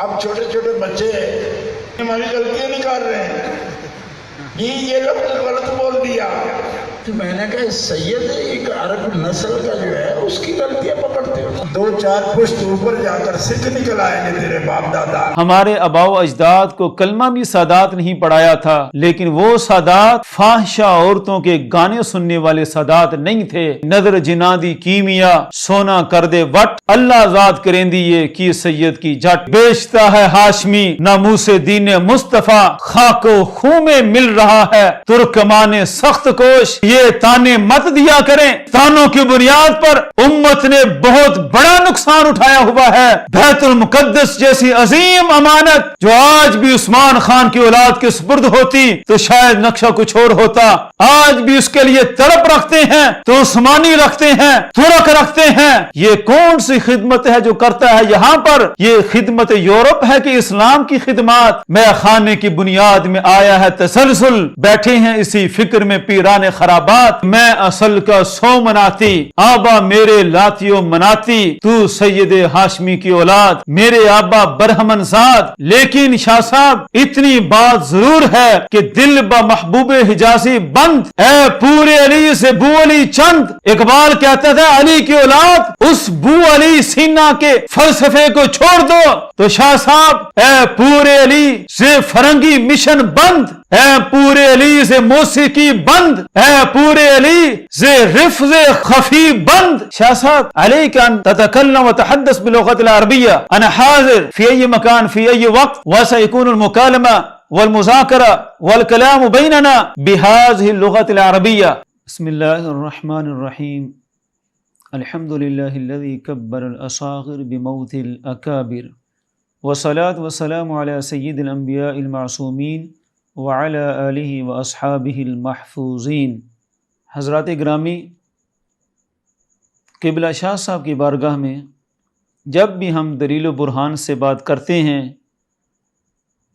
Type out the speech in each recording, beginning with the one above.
اب چھوٹے چھوٹے بچے ہماری غلطیاں نکال رہے ہیں، یہ لفظ غلط بول دیا تو میں نے کہا سید ایک عرب نسل کا جو ہے اس کی غلطیاں پکڑتے ہو، 2-4 پشت اوپر جا کر سکھ نکل آئیں گے تیرے باپ دادا۔ ہمارے آباء و اجداد کو کلمہ بھی سادات نہیں پڑھایا تھا، لیکن وہ سادات فاحشہ عورتوں کے گانے سننے والے سادات نہیں تھے۔ نظر جنا دی کیمیا سونا کر دے وٹ، اللہ ذات کریں دی یہ کی سید کی جٹ، بیچتا ہے ہاشمی ناموس دین مصطفیٰ، خاک و خون میں مل رہا ہے ترکمان سخت کوش، یہ تانے مت دیا کریں، تانوں کی بنیاد پر امت نے بہت بڑا نقصان اٹھایا ہوا ہے۔ بیت المقدس جیسی عظیم امانت جو آج بھی عثمان خان کی اولاد کے سپرد ہوتی تو شاید نقشہ کچھ اور ہوتا، آج بھی اس کے لیے تڑپ رکھتے ہیں تو عثمانی رکھتے ہیں، ترک رکھتے ہیں۔ یہ کون سی خدمت ہے جو کرتا ہے یہاں پر؟ یہ خدمت یورپ ہے کہ اسلام کی خدمات؟ میں خانے کی بنیاد میں آیا ہے تسلسل، بیٹھے ہیں اسی فکر میں پیران خرابات، میں اصل کا سو مناتی، آبا میرے لاتیو مناتی، تو سید ہاشمی کی اولاد، میرے آبا برہمن زاد۔ لیکن شاہ صاحب اتنی بات ضرور ہے کہ دل با محبوب حجازی بند، اے پورے علی سے بو علی چند۔ اقبال کہتا تھا علی کی اولاد اس بو علی سینا کے فلسفے کو چھوڑ دو، تو شاہ صاحب اے پورے علی سے فرنگی مشن بند، اے پورے علی سے موسیقی بند، اے پورے علی سے رفظ خفی بند۔ شاہ صاحب علیک ان تتکلم وتحدث باللغة العربية، انا حاضر في اي مكان في اي وقت، وسيكون المكالمة والمذاكرة والكلام بيننا بهذه اللغة العربية۔ بسم الله الرحمن الرحيم، الحمد لله الذي كبر الأصاغر بموت الأكابر، والصلاة والسلام على سيد الأنبياء المعصومين وعلى آلہ واصحابہ المحفوظین۔ حضرات گرامی، قبلہ شاہ صاحب کی بارگاہ میں جب بھی ہم دلیل و برہان سے بات کرتے ہیں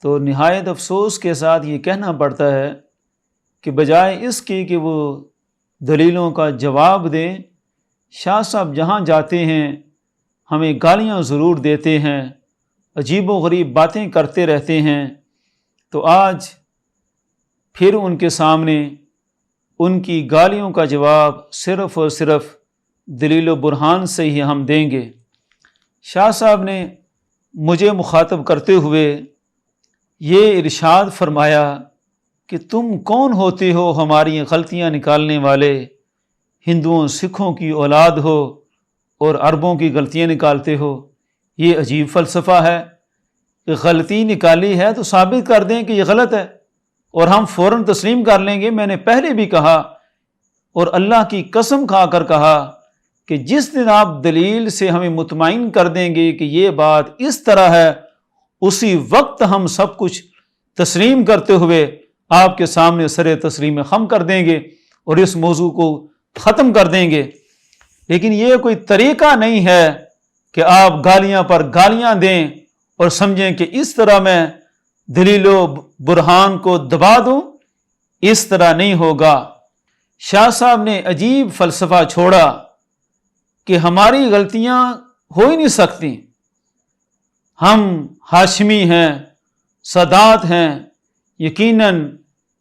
تو نہایت افسوس کے ساتھ یہ کہنا پڑتا ہے کہ بجائے اس کی کہ وہ دلیلوں کا جواب دیں، شاہ صاحب جہاں جاتے ہیں ہمیں گالیاں ضرور دیتے ہیں، عجیب و غریب باتیں کرتے رہتے ہیں۔ تو آج پھر ان کے سامنے ان کی گالیوں کا جواب صرف اور صرف دلیل و برہان سے ہی ہم دیں گے۔ شاہ صاحب نے مجھے مخاطب کرتے ہوئے یہ ارشاد فرمایا کہ تم کون ہوتے ہو ہماری غلطیاں نکالنے والے؟ ہندوؤں سکھوں کی اولاد ہو اور عربوں کی غلطیاں نکالتے ہو۔ یہ عجیب فلسفہ ہے کہ غلطی نکالی ہے تو ثابت کر دیں کہ یہ غلط ہے اور ہم فوراً تسلیم کر لیں گے۔ میں نے پہلے بھی کہا اور اللہ کی قسم کھا کر کہا کہ جس دن آپ دلیل سے ہمیں مطمئن کر دیں گے کہ یہ بات اس طرح ہے، اسی وقت ہم سب کچھ تسلیم کرتے ہوئے آپ کے سامنے سر تسلیم خم کر دیں گے اور اس موضوع کو ختم کر دیں گے۔ لیکن یہ کوئی طریقہ نہیں ہے کہ آپ گالیاں پر گالیاں دیں اور سمجھیں کہ اس طرح میں دلیل و برہان کو دبا دوں، اس طرح نہیں ہوگا۔ شاہ صاحب نے عجیب فلسفہ چھوڑا کہ ہماری غلطیاں ہو ہی نہیں سکتی، ہم ہاشمی ہیں، سادات ہیں، یقیناً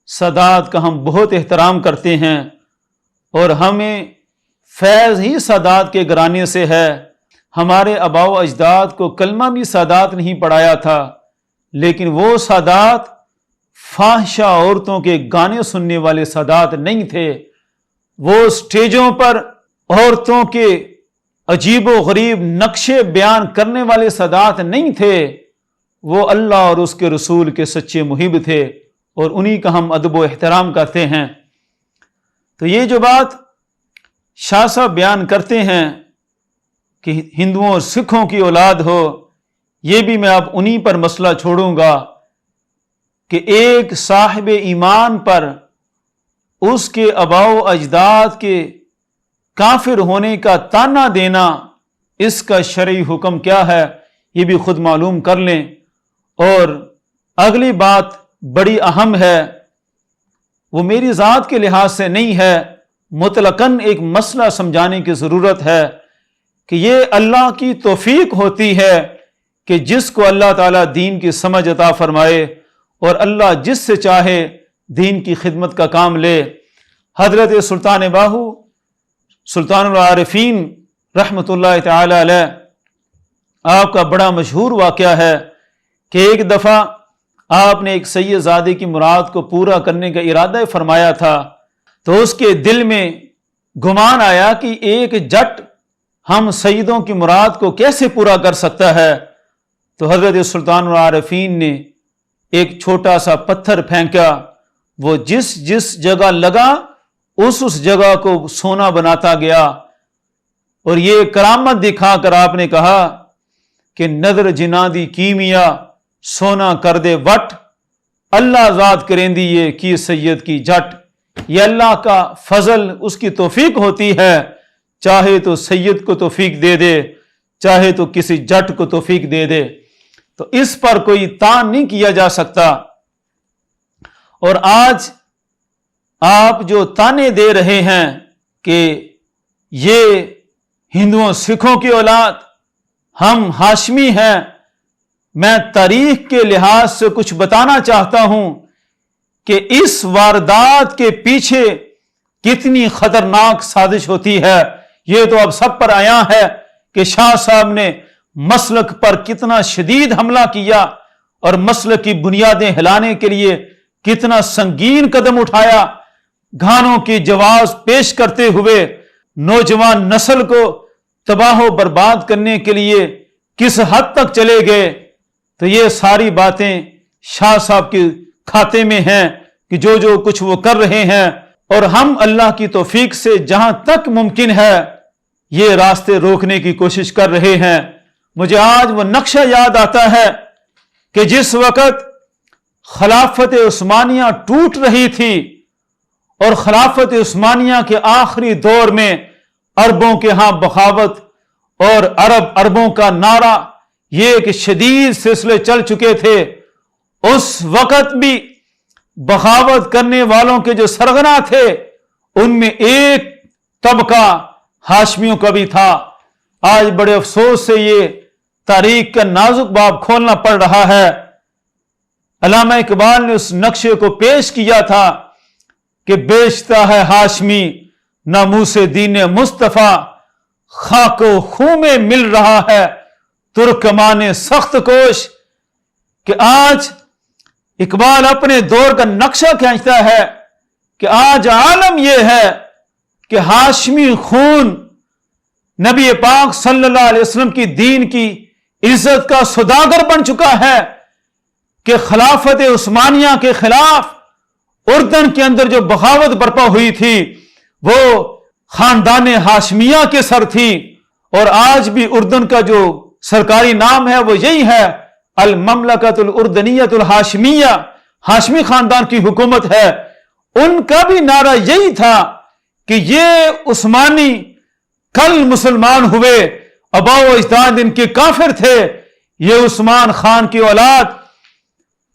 سادات کا ہم بہت احترام کرتے ہیں اور ہمیں فیض ہی سادات کے گھرانے سے ہے۔ ہمارے آباء و اجداد کو کلمہ بھی سادات نہیں پڑھایا تھا، لیکن وہ سادات فاحشہ عورتوں کے گانے سننے والے سادات نہیں تھے، وہ سٹیجوں پر عورتوں کے عجیب و غریب نقشے بیان کرنے والے سادات نہیں تھے، وہ اللہ اور اس کے رسول کے سچے محب تھے اور انہی کا ہم ادب و احترام کرتے ہیں۔ تو یہ جو بات شاہ صاحب بیان کرتے ہیں کہ ہندوؤں اور سکھوں کی اولاد ہو، یہ بھی میں اب انہی پر مسئلہ چھوڑوں گا کہ ایک صاحب ایمان پر اس کے آباء و اجداد کے کافر ہونے کا تانا دینا، اس کا شرعی حکم کیا ہے یہ بھی خود معلوم کر لیں۔ اور اگلی بات بڑی اہم ہے، وہ میری ذات کے لحاظ سے نہیں ہے، مطلقاً ایک مسئلہ سمجھانے کی ضرورت ہے کہ یہ اللہ کی توفیق ہوتی ہے کہ جس کو اللہ تعالیٰ دین کی سمجھ عطا فرمائے اور اللہ جس سے چاہے دین کی خدمت کا کام لے۔ حضرت سلطان باہو سلطان العارفین رحمۃ اللہ تعالی علیہ، آپ کا بڑا مشہور واقعہ ہے کہ ایک دفعہ آپ نے ایک سید زادے کی مراد کو پورا کرنے کا ارادہ فرمایا تھا، تو اس کے دل میں گمان آیا کہ ایک جٹ ہم سیدوں کی مراد کو کیسے پورا کر سکتا ہے۔ تو حضرت سلطان العارفین نے ایک چھوٹا سا پتھر پھینکا، وہ جس جس جگہ لگا اس جگہ کو سونا بناتا گیا، اور یہ کرامت دکھا کر آپ نے کہا کہ نظر جنا دی کیمیا سونا کر دے وٹ، اللہ ذات کریں دی یہ کی سید کی جٹ۔ یہ اللہ کا فضل، اس کی توفیق ہوتی ہے، چاہے تو سید کو توفیق دے دے، چاہے تو کسی جٹ کو توفیق دے دے، تو اس پر کوئی تان نہیں کیا جا سکتا۔ اور آج آپ جو تانے دے رہے ہیں کہ یہ ہندوؤں سکھوں کی اولاد، ہم ہاشمی ہیں، میں تاریخ کے لحاظ سے کچھ بتانا چاہتا ہوں کہ اس واردات کے پیچھے کتنی خطرناک سازش ہوتی ہے۔ یہ تو اب سب پر آیا ہے کہ شاہ صاحب نے مسلک پر کتنا شدید حملہ کیا اور مسلک کی بنیادیں ہلانے کے لیے کتنا سنگین قدم اٹھایا، گھانوں کی جواز پیش کرتے ہوئے نوجوان نسل کو تباہ و برباد کرنے کے لیے کس حد تک چلے گئے۔ تو یہ ساری باتیں شاہ صاحب کے کھاتے میں ہیں کہ جو کچھ وہ کر رہے ہیں، اور ہم اللہ کی توفیق سے جہاں تک ممکن ہے یہ راستے روکنے کی کوشش کر رہے ہیں۔ مجھے آج وہ نقشہ یاد آتا ہے کہ جس وقت خلافت عثمانیہ ٹوٹ رہی تھی اور خلافت عثمانیہ کے آخری دور میں عربوں کے ہاں بغاوت اور عربوں کا نعرہ، یہ ایک شدید سلسلے چل چکے تھے، اس وقت بھی بغاوت کرنے والوں کے جو سرغنہ تھے ان میں ایک طبقہ ہاشمیوں کا بھی تھا۔ آج بڑے افسوس سے یہ تاریخ کا نازک باب کھولنا پڑ رہا ہے۔ علامہ اقبال نے اس نقشے کو پیش کیا تھا کہ بیچتا ہے ہاشمی ناموس دین مصطفیٰ، خاک و خون میں مل رہا ہے ترکمان سخت کوش۔ کہ آج اقبال اپنے دور کا نقشہ کھینچتا ہے کہ آج عالم یہ ہے کہ ہاشمی خون نبی پاک صلی اللہ علیہ وسلم کی دین کی عزت کا سوداگر بن چکا ہے، کہ خلافت عثمانیہ کے خلاف اردن کے اندر جو بغاوت برپا ہوئی تھی وہ خاندان ہاشمیہ کے سر تھی، اور آج بھی اردن کا جو سرکاری نام ہے وہ یہی ہے، المملکت الاردنیت الہاشمیہ، ہاشمی خاندان کی حکومت ہے۔ ان کا بھی نعرہ یہی تھا کہ یہ عثمانی کل مسلمان ہوئے، آباء و اجداد ان کے کافر تھے، یہ عثمان خان کی اولاد،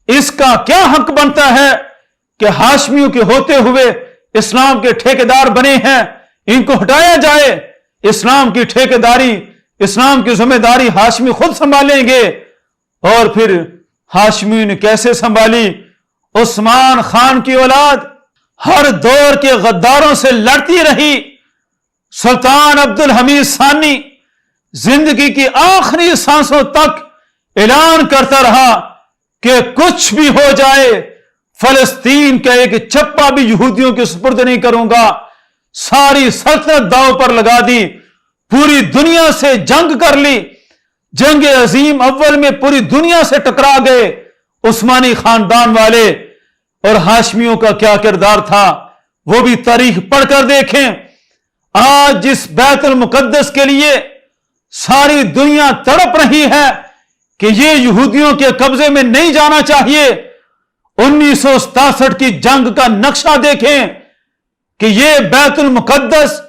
اس کا کیا حق بنتا ہے کہ ہاشمیوں کے ہوتے ہوئے اسلام کے ٹھیکیدار بنے ہیں، ان کو ہٹایا جائے۔ اسلام کی ٹھیکیداری، اسلام کی ذمہ داری ہاشمی خود سنبھالیں گے۔ اور پھر ہاشمیوں نے کیسے سنبھالی؟ عثمان خان کی اولاد ہر دور کے غداروں سے لڑتی رہی۔ سلطان عبد الحمید ثانی زندگی کی آخری سانسوں تک اعلان کرتا رہا کہ کچھ بھی ہو جائے فلسطین کا ایک چپا بھی یہودیوں کے سپرد نہیں کروں گا۔ ساری سلطنت داؤ پر لگا دی، پوری دنیا سے جنگ کر لی، جنگ عظیم اول میں پوری دنیا سے ٹکرا گئے عثمانی خاندان والے۔ اور ہاشمیوں کا کیا کردار تھا وہ بھی تاریخ پڑھ کر دیکھیں۔ آج جس بیت المقدس کے لیے ساری دنیا تڑپ رہی ہے کہ یہ یہودیوں کے قبضے میں نہیں جانا چاہیے، 1967 کی جنگ کا نقشہ دیکھیں کہ یہ بیت المقدس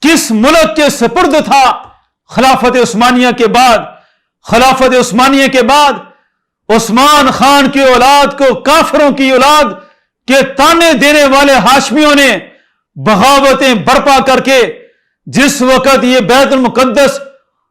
کس ملک کے سپرد تھا۔ خلافت عثمانیہ کے بعد، خلافت عثمانیہ کے بعد عثمان خان کی اولاد کو کافروں کی اولاد کے تانے دینے والے ہاشمیوں نے بغاوتیں برپا کر کے جس وقت یہ بیت المقدس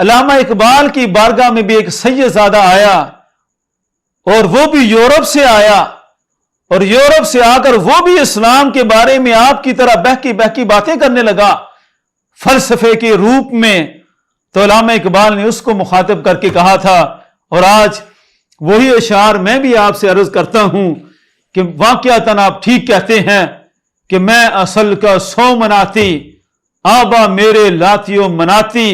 علامہ اقبال کی بارگاہ میں بھی ایک سید زادہ آیا اور وہ بھی یورپ سے آیا، اور یورپ سے آ کر وہ بھی اسلام کے بارے میں آپ کی طرح بہکی باتیں کرنے لگا فلسفے کے روپ میں، تو علامہ اقبال نے اس کو مخاطب کر کے کہا تھا، اور آج وہی اشعار میں بھی آپ سے عرض کرتا ہوں کہ واقعتاً آپ ٹھیک کہتے ہیں کہ میں اصل کا سو مناتی، آبا میرے لاتیو مناتی،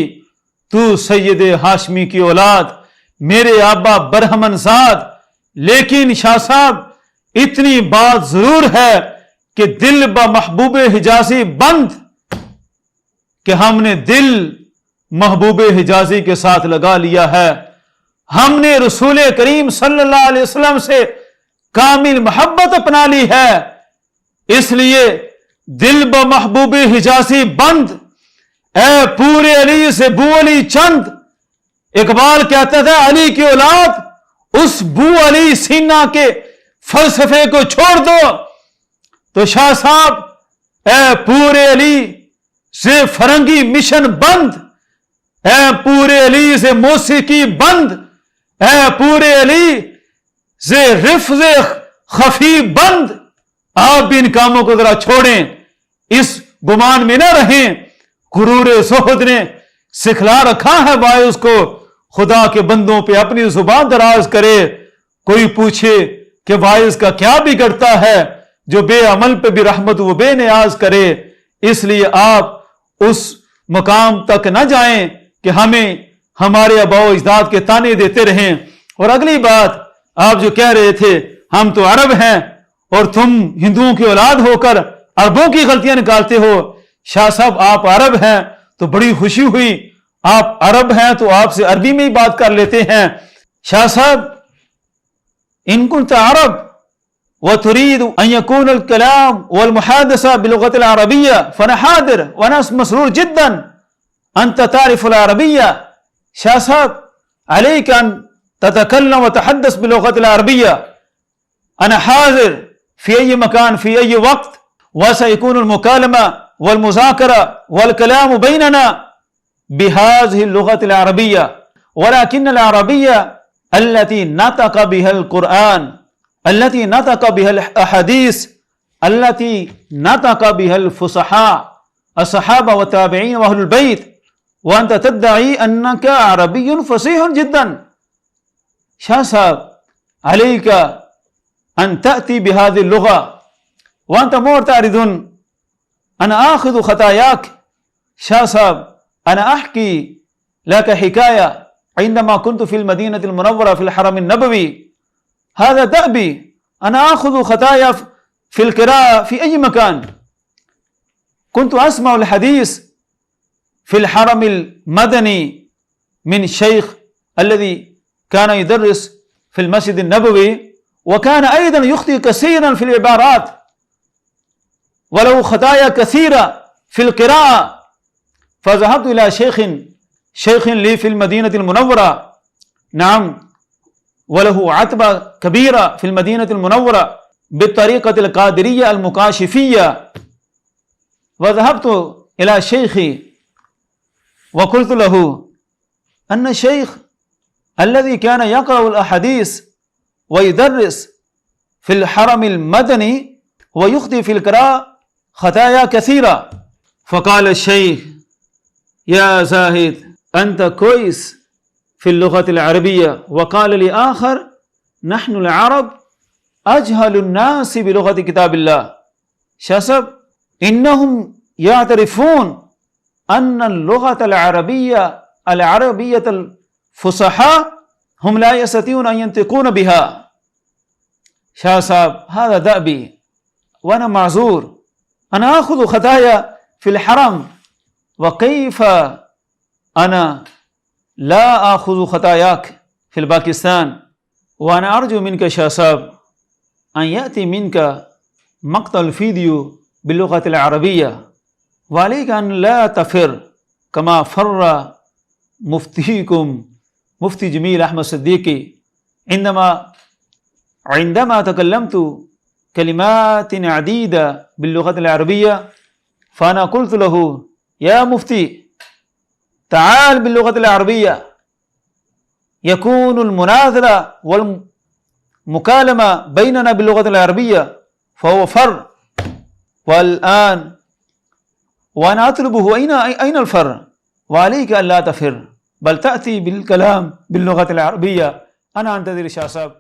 تو سید ہاشمی کی اولاد، میرے آبا برہمن زاد۔ لیکن شاہ صاحب اتنی بات ضرور ہے کہ دل با محبوب حجازی بند، کہ ہم نے دل محبوب حجازی کے ساتھ لگا لیا ہے، ہم نے رسول کریم صلی اللہ علیہ وسلم سے کامل محبت اپنا لی ہے، اس لیے دل با محبوب حجازی بند، اے پورے علی سے بو علی چند۔ اقبال کہتا تھا علی کی اولاد، اس بو علی سینا کے فلسفے کو چھوڑ دو۔ تو شاہ صاحب اے پورے علی سے فرنگی مشن بند، اے پورے علی سے موسیقی بند، اے پورے علی سے رفض خفی بند۔ آپ بھی ان کاموں کو ذرا چھوڑیں، اس گمان میں نہ رہیں۔ غرور زہد نے سکھلا رکھا ہے باعث کو خدا کے بندوں پہ اپنی زبان دراز کرے، کوئی پوچھے کہ واعظ کا کیا بگڑتا ہے، جو بے عمل پہ بھی رحمت و بے نیاز کرے۔ اس لیے آپ اس مقام تک نہ جائیں کہ ہمیں ہمارے آباء و اجداد کے تانے دیتے رہیں۔ اور اگلی بات آپ جو کہہ رہے تھے ہم تو عرب ہیں اور تم ہندوؤں کی اولاد ہو کر عربوں کی غلطیاں نکالتے ہو۔ شاہ صاحب آپ عرب ہیں تو بڑی خوشی ہوئی، آپ عرب ہیں تو آپ سے عربی میں ہی بات کر لیتے ہیں۔ شاہ صاحب ان كنت عرب وتريد ان يكون الكلام والمحادثة باللغة العربية فأنا حاضر وأنا مسرور جدا أنت تعرف العربية۔ شاہ صاحب عليك أن تتكلم وتحدث باللغة العربية، أنا حاضر في أي مكان في أي وقت، وسيكون المكالمة والمذاكرة والكلام بيننا بهذه اللغة العربية، ولكن العربية التي نطق بها القرآن، التي نطق بها الأحاديث، التي نطق بها الفصحاء الصحابة والتابعين وأهل البيت، وأنت تدعي أنك عربي فصيح جدا۔ شاہ صاحب عليك أن تأتي بهذه اللغة وأنت معترض أنا آخذ خطاياك۔ شاہ صاحب أنا أحكي لك حكاية عندما كنت في المدينة المنورة في الحرم النبوي، هذا دأبي، أنا آخذ خطايا في القراءة في أي مكان، كنت أسمع الحديث في الحرم المدني من الشيخ الذي كان يدرس في المسجد النبوي، وكان أيضا يخطئ كثيرا في العبارات وله خطايا كثيرة في القراءة، فذهبت إلى شيخ لي في المدينة المنورة، نعم، وله عتبة كبيرة في المدينة المنورة بالطريقة القادرية المكاشفية، وذهبت إلى شيخي وقلت له أن الشيخ الذي كان يقرأ الأحاديث ويدرس في الحرم المدني ويخطئ في القراءة خطايا كثيرة، فقال الشيخ يا زاهد أنت كويس في اللغة العربية، وقال لي آخر نحن العرب أجهل الناس بلغة كتاب الله۔ شاہ صاحب إنهم يعترفون أن اللغة العربية الفصحاء هم لا يستطيعون أن ينطقون بها۔ شاہ صاحب هذا دأبي وأنا معذور، أنا آخذ خطايا في الحرم، وكيف أنا لا آخذ خطاياك في الباكستان؟ وأنا أرجو منك شاہ صاحب أن يأتي منك مقطع الفيديو باللغة العربية، وعليك أن لا تفر كما فر مفتيكم مفتي جميل أحمد صديقي عندما تكلمت كلمات عديدة باللغة العربية، فأنا قلت له يا مفتي تعال باللغة العربية يكون المناظرة والمكالمة بيننا باللغة العربية فهو فر. والآن وأنا أطلبه أين الفر؟ وعليك أن لا تفر بل تأتي بالكلام باللغة العربية. أنا أنتظر شاہ صاحب.